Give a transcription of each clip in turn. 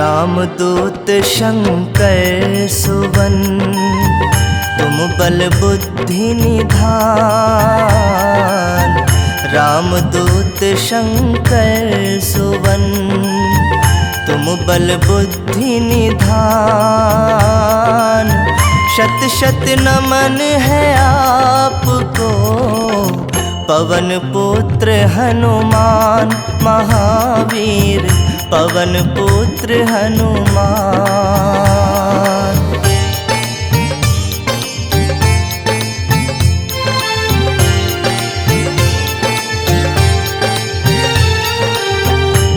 रामदूत शंकर सुवन, तुम बल बुद्धि निधान। रामदूत शंकर सुवन, तुम बल बुद्धि निधान। शत शत नमन है आपको, पवन पुत्र हनुमान महावीर, पवन पुत्र हनुमान।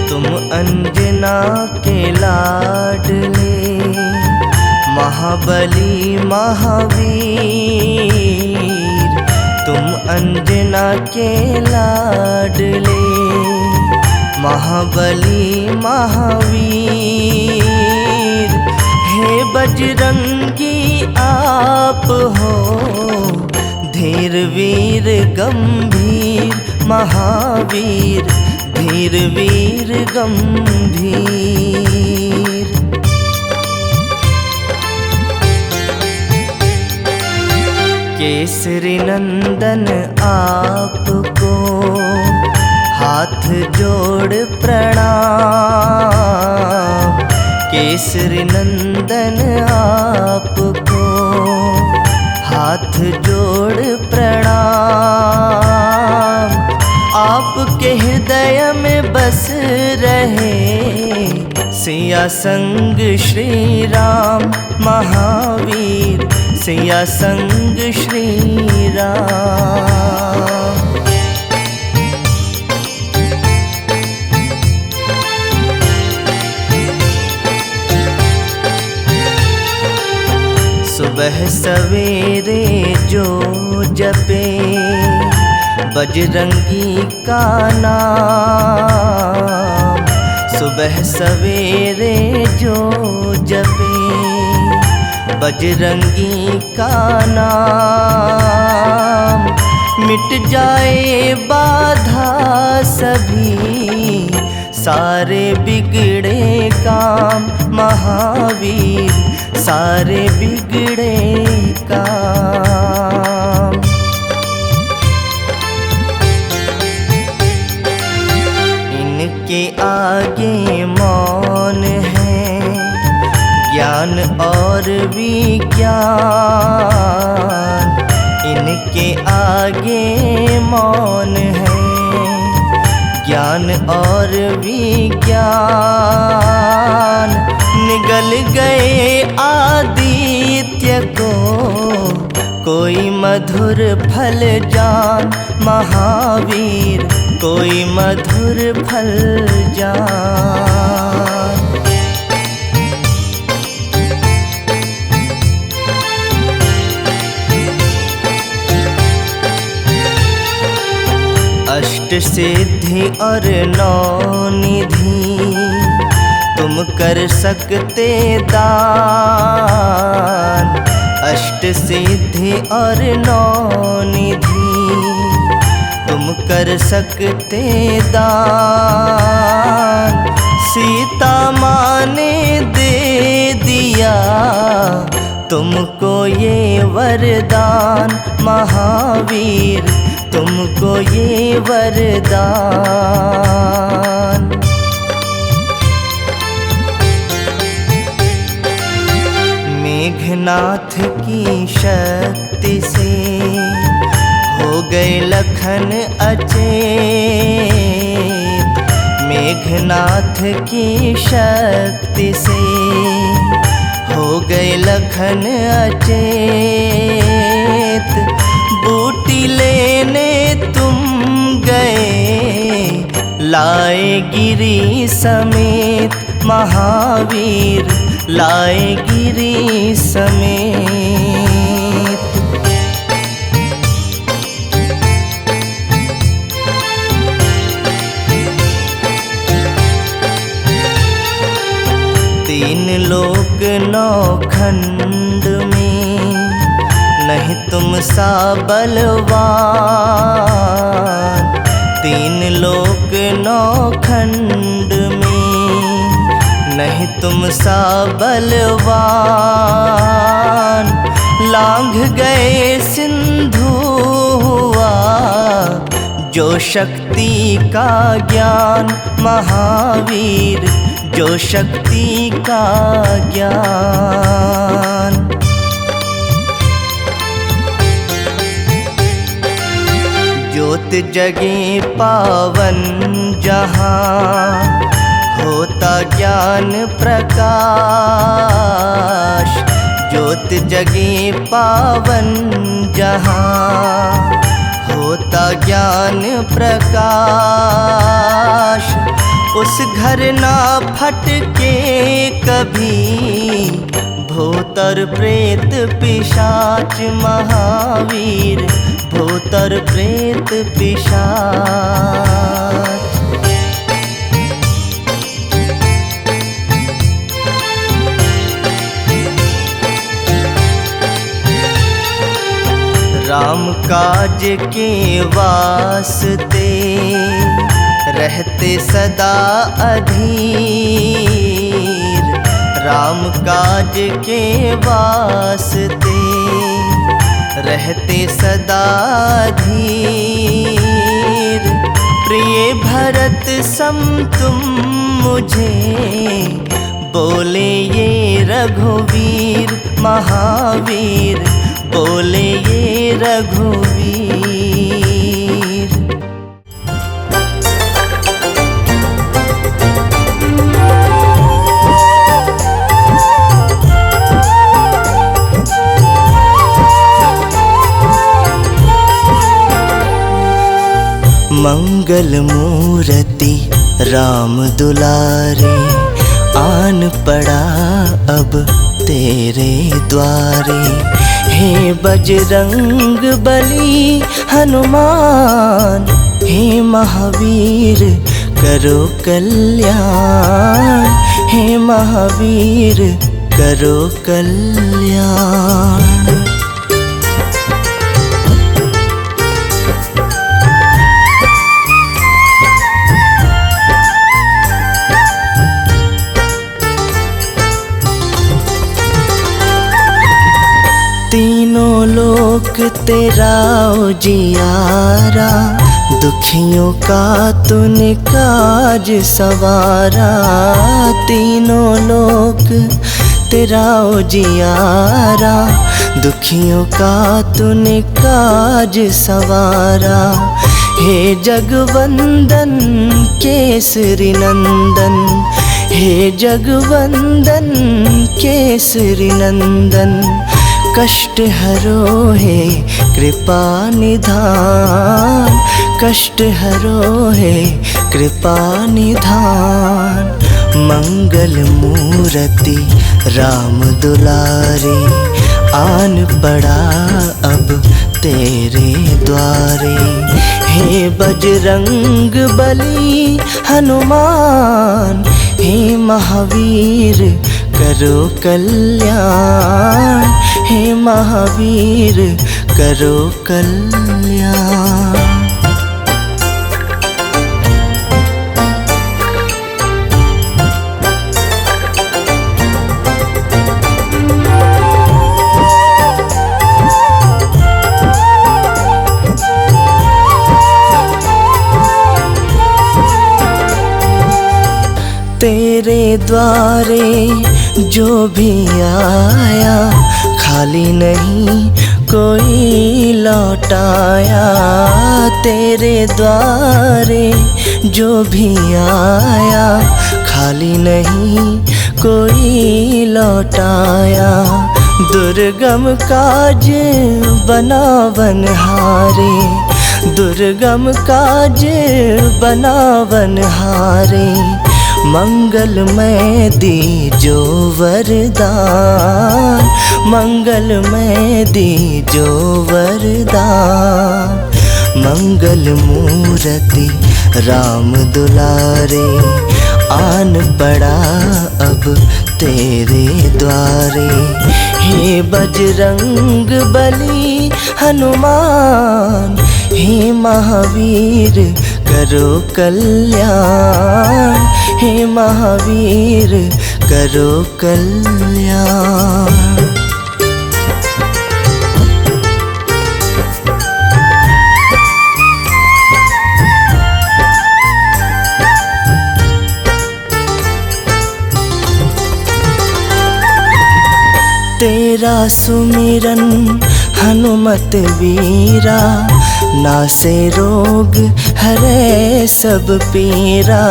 तुम अंजना के लाडले, महाबली महावीर। तुम अंजना के लाडले, महाबली महावीर। हे बजरंगी आप हो, धीर वीर गंभीर महावीर, धीर वीर गंभीर। केसरी नंदन आपको, हाथ जोड़ प्रणाम। केसरी नंदन आपको, हाथ जोड़ प्रणाम। आपके हृदय में बस रहे, सिया संग श्री राम महावीर, सिया संग श्री राम। सुबह सवेरे जो जपे, बजरंगी का नाम। सुबह सवेरे जो जपे, बजरंगी का नाम। मिट जाए बाधा सभी, सारे बिगड़े काम महावीर, सारे बिगड़े काम। इनके आगे मौन है, ज्ञान और विज्ञान। इनके आगे मौन है, ज्ञान और विज्ञान। निगल गए आदित्य को, कोई मधुर फल जान महावीर, कोई मधुर फल जान। अष्ट सिद्धि और नौ निधि, तुम कर सकते दान। अष्ट सिद्धि और नौ निधि, तुम कर सकते दान। सीता माँ ने दे दिया तुमको ये वरदान महावीर, तुमको ये वरदान। मेघनाथ की शक्ति से हो गए लखन अचेत। मेघनाथ की शक्ति से हो गए लखन अचेत। बूटी लेने तुम गए, लाए गिरी समेत महावीर, लाए गिरी समेत। तीन लोक नौ खंड में, नहीं तुम सा बलवान। तीन लोक नौ खंड में, नहीं तुम सा बलवान। लांघ गए सिंधु हुआ जो शक्ति का ज्ञान, महावीर जो शक्ति का ज्ञान। ज्योत जगे पावन जहाँ, होता ज्ञान प्रकाश। ज्योत जगे पावन जहाँ, होता ज्ञान प्रकाश। उस घर ना फटके कभी भूत और प्रेत पिशाच, महावीर भूत और प्रेत पिशाच। राम काज के वास्ते रहते सदा अधीर। राम काज के वास्ते रहते सदा धीर। प्रिय भरत सम तुम मुझे बोले ये रघुवीर, महावीर बोले ये रघुवीर। मंगल मूर्ति राम दुलारे, आन पड़ा अब तेरे द्वारे। हे बजरंग बली हनुमान, हे महावीर करो कल्याण। हे महावीर करो कल्याण। तीनों लोक तेरा उजियारा, दुखियों का तूने काज सवारा। तीनों लोक तेरा उजियारा, दुखियों का तूने काज सवारा। हे जगवंदन केसरी नंदन, हे जगवंदन केसरी नंदन। कष्ट हरो है कृपा निधान, कष्ट हरो है कृपा निधान। मंगल मूर्ति राम दुलारे, आन पड़ा अब तेरे द्वारे। हे बजरंग बली हनुमान, हे महावीर करो कल्याण। हे महावीर करो कल्याण। तेरे द्वारे जो भी आया, खाली नहीं कोई लौटाया। तेरे द्वारे जो भी आया, खाली नहीं कोई लौटाया। दुर्गम काज बनावनहारे, दुर्गम काज बनावनहारे। मंगलमय दीजो वरदान, मंगलमय दीजो वरदान। मंगल मूर्ति राम दुलारे, आन पड़ा अब तेरे द्वारे। हे बजरंग बली हनुमान, हे महावीर करो कल्याण, हे महावीर करो कल्याण। तेरा सुमिरन हनुमत वीरा, नासे रोग हरे सब पीरा।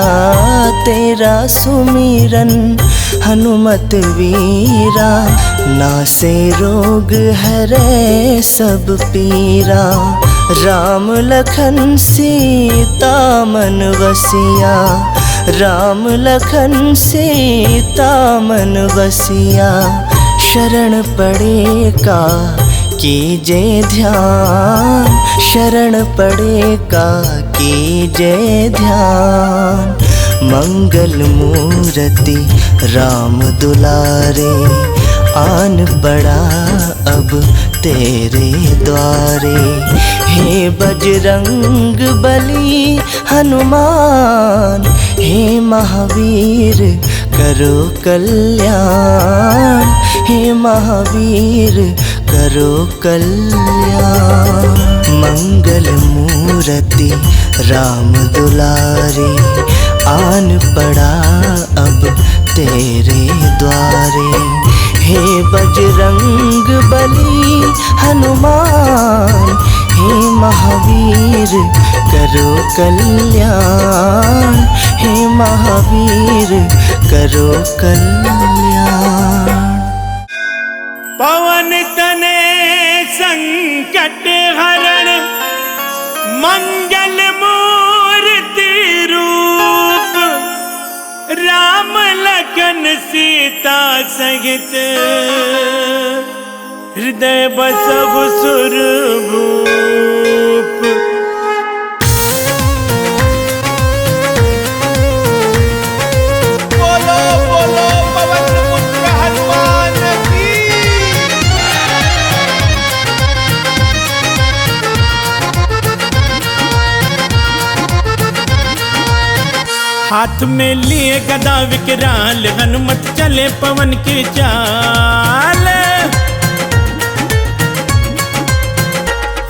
तेरा सुमिरन हनुमत वीरा, नासे रोग हरे सब पीरा। राम लखन सीता मन बसिया, राम लखन सीता मन बसिया। शरण पड़े का कीजे ध्यान, शरण पड़े का कीजे ध्यान। मंगल मूर्ति राम दुलारे, आन पड़ा अब तेरे द्वारे। हे बजरंग बली हनुमान, हे महावीर करो कल्याण, हे महावीर करो कल्याण। मंगल मूर्ति राम दुलारे, आन पड़ा अब तेरे द्वारे। हे बजरंग बली हनुमान, हे महावीर करो कल्याण, हे महावीर करो कल्याण। पवन तने संकट हरण, मंगल मूर्ति रूप। राम लखन सीता सहित, हृदय बसहु सुरभूप। बोलो बोलो पवन पुत्र हनुमान की। हाथ में लिए गदा विकराल, हनुमत चले पवन की चाल।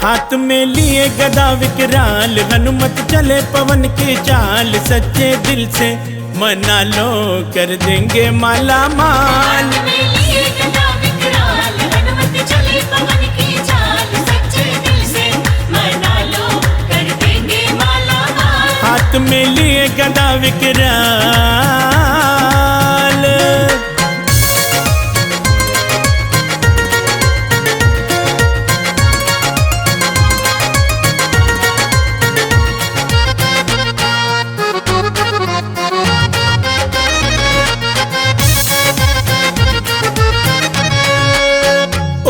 हाथ में लिए गदा विकराल, हनुमत चले पवन की चाल। सच्चे दिल से मना लो कर देंगे माला माल। हाथ में लिए गदा विकराल, हनुमत चले पवन की चाल। सच्चे दिल से मना लो कर देंगे माला माल। हाथ में लिए गदा विकराल।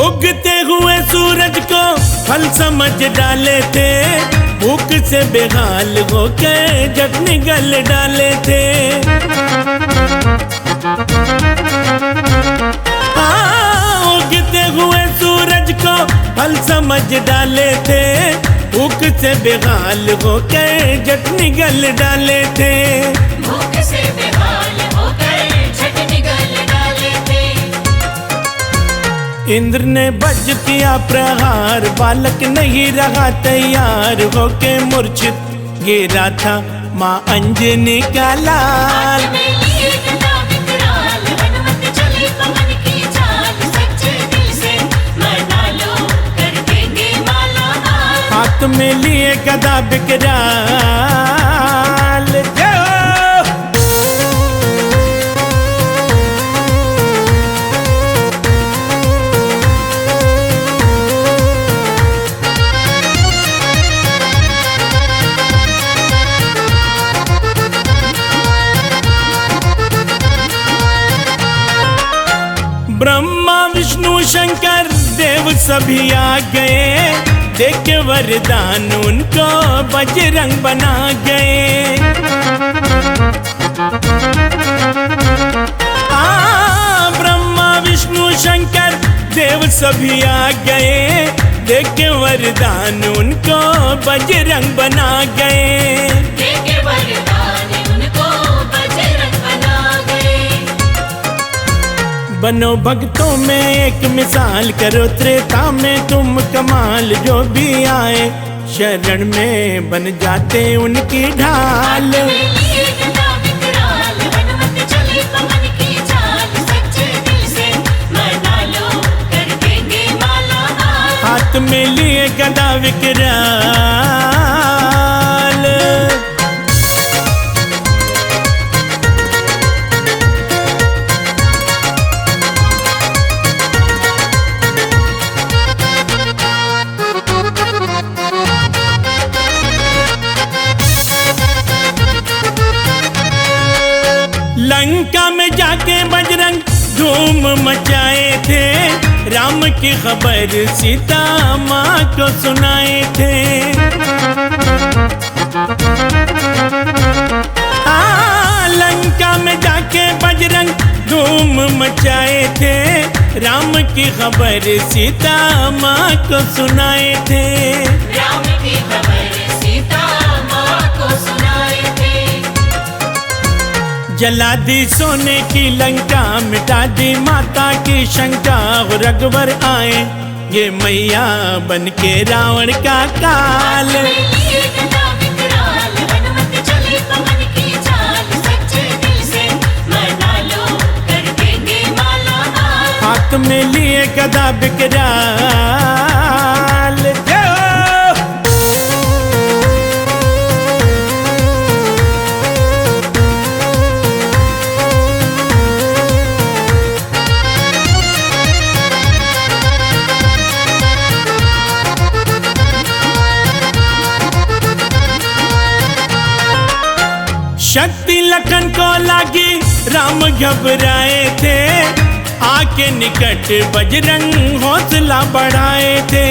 उगते हुए सूरज को फल समझ डाले थे, भूख से बेहाल होके जग निगल डाले थे। उगते हुए सूरज को फल समझ डाले थे, भूख से बेहाल होके जग निगल डाले थे। भूख से बेहाल होकर झट निगल डाले थे। इंद्र ने वज्र किया प्रहार, बालक नहीं रहा तैयार होके मूर्छित गिरा था माँ अंजनी का लाल। हाथ में लिए गदा विकराल, हनुमत चले पवन की चाल। सच्चे दिल से मना लो कर देंगे माला माल। हाथ में लिए गदा विकराल। जय हो। ब्रह्मा विष्णु शंकर देव सभी आ गए, देखे वरदान उनको बजरंग बना गए। ब्रह्मा विष्णु शंकर देव सभी आ गए, देखे वरदान उनको बजरंग बना गए। बनो भक्तों में एक मिसाल, करो त्रेता में तुम कमाल। जो भी आए शरण में बन जाते उनकी ढाल। लिए गदा विकराल, हनुमत चले पवन की चाल। सच्चे दिल से मना लो, कर देंगे माला माल। हाथ में लिए गदा विकराल। लंका में जाके बजरंग धूम मचाए थे, राम की खबर सीता माँ को सुनाए थे। लंका में जाके बजरंग धूम मचाए थे, राम की खबर सीता माँ को सुनाए थे। राम की खबर सीता माँ को सुनाए थे। जला दी सोने की लंका, मिटा दी माता की शंका। रघुवर आए ये मैया बन के रावण का काल। लिए गदा विकराल, हनुमत चले पवन की चाल। सच्चे दिल से मना लो, कर देंगे माला माल। हाथ में लिए गदा विकराल। जय हो। शक्ति लखन को लागी, राम घबराए थे। आके निकट बजरंग हौसला बढ़ाए थे।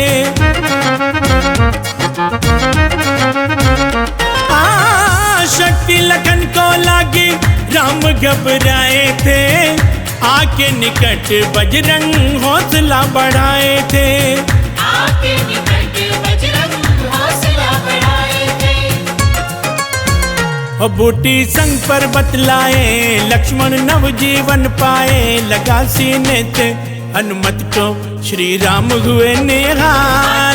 शक्ति लखन को लागी, राम घबराए थे। आके निकट बजरंग हौसला बढ़ाए थे। आके निकट बजरंग हौसला बढ़ाए थे। बूटी संग पर बतलाए, लक्ष्मण नवजीवन पाए। लगा सीने थे हनुमत को, श्री राम हुए निहाल।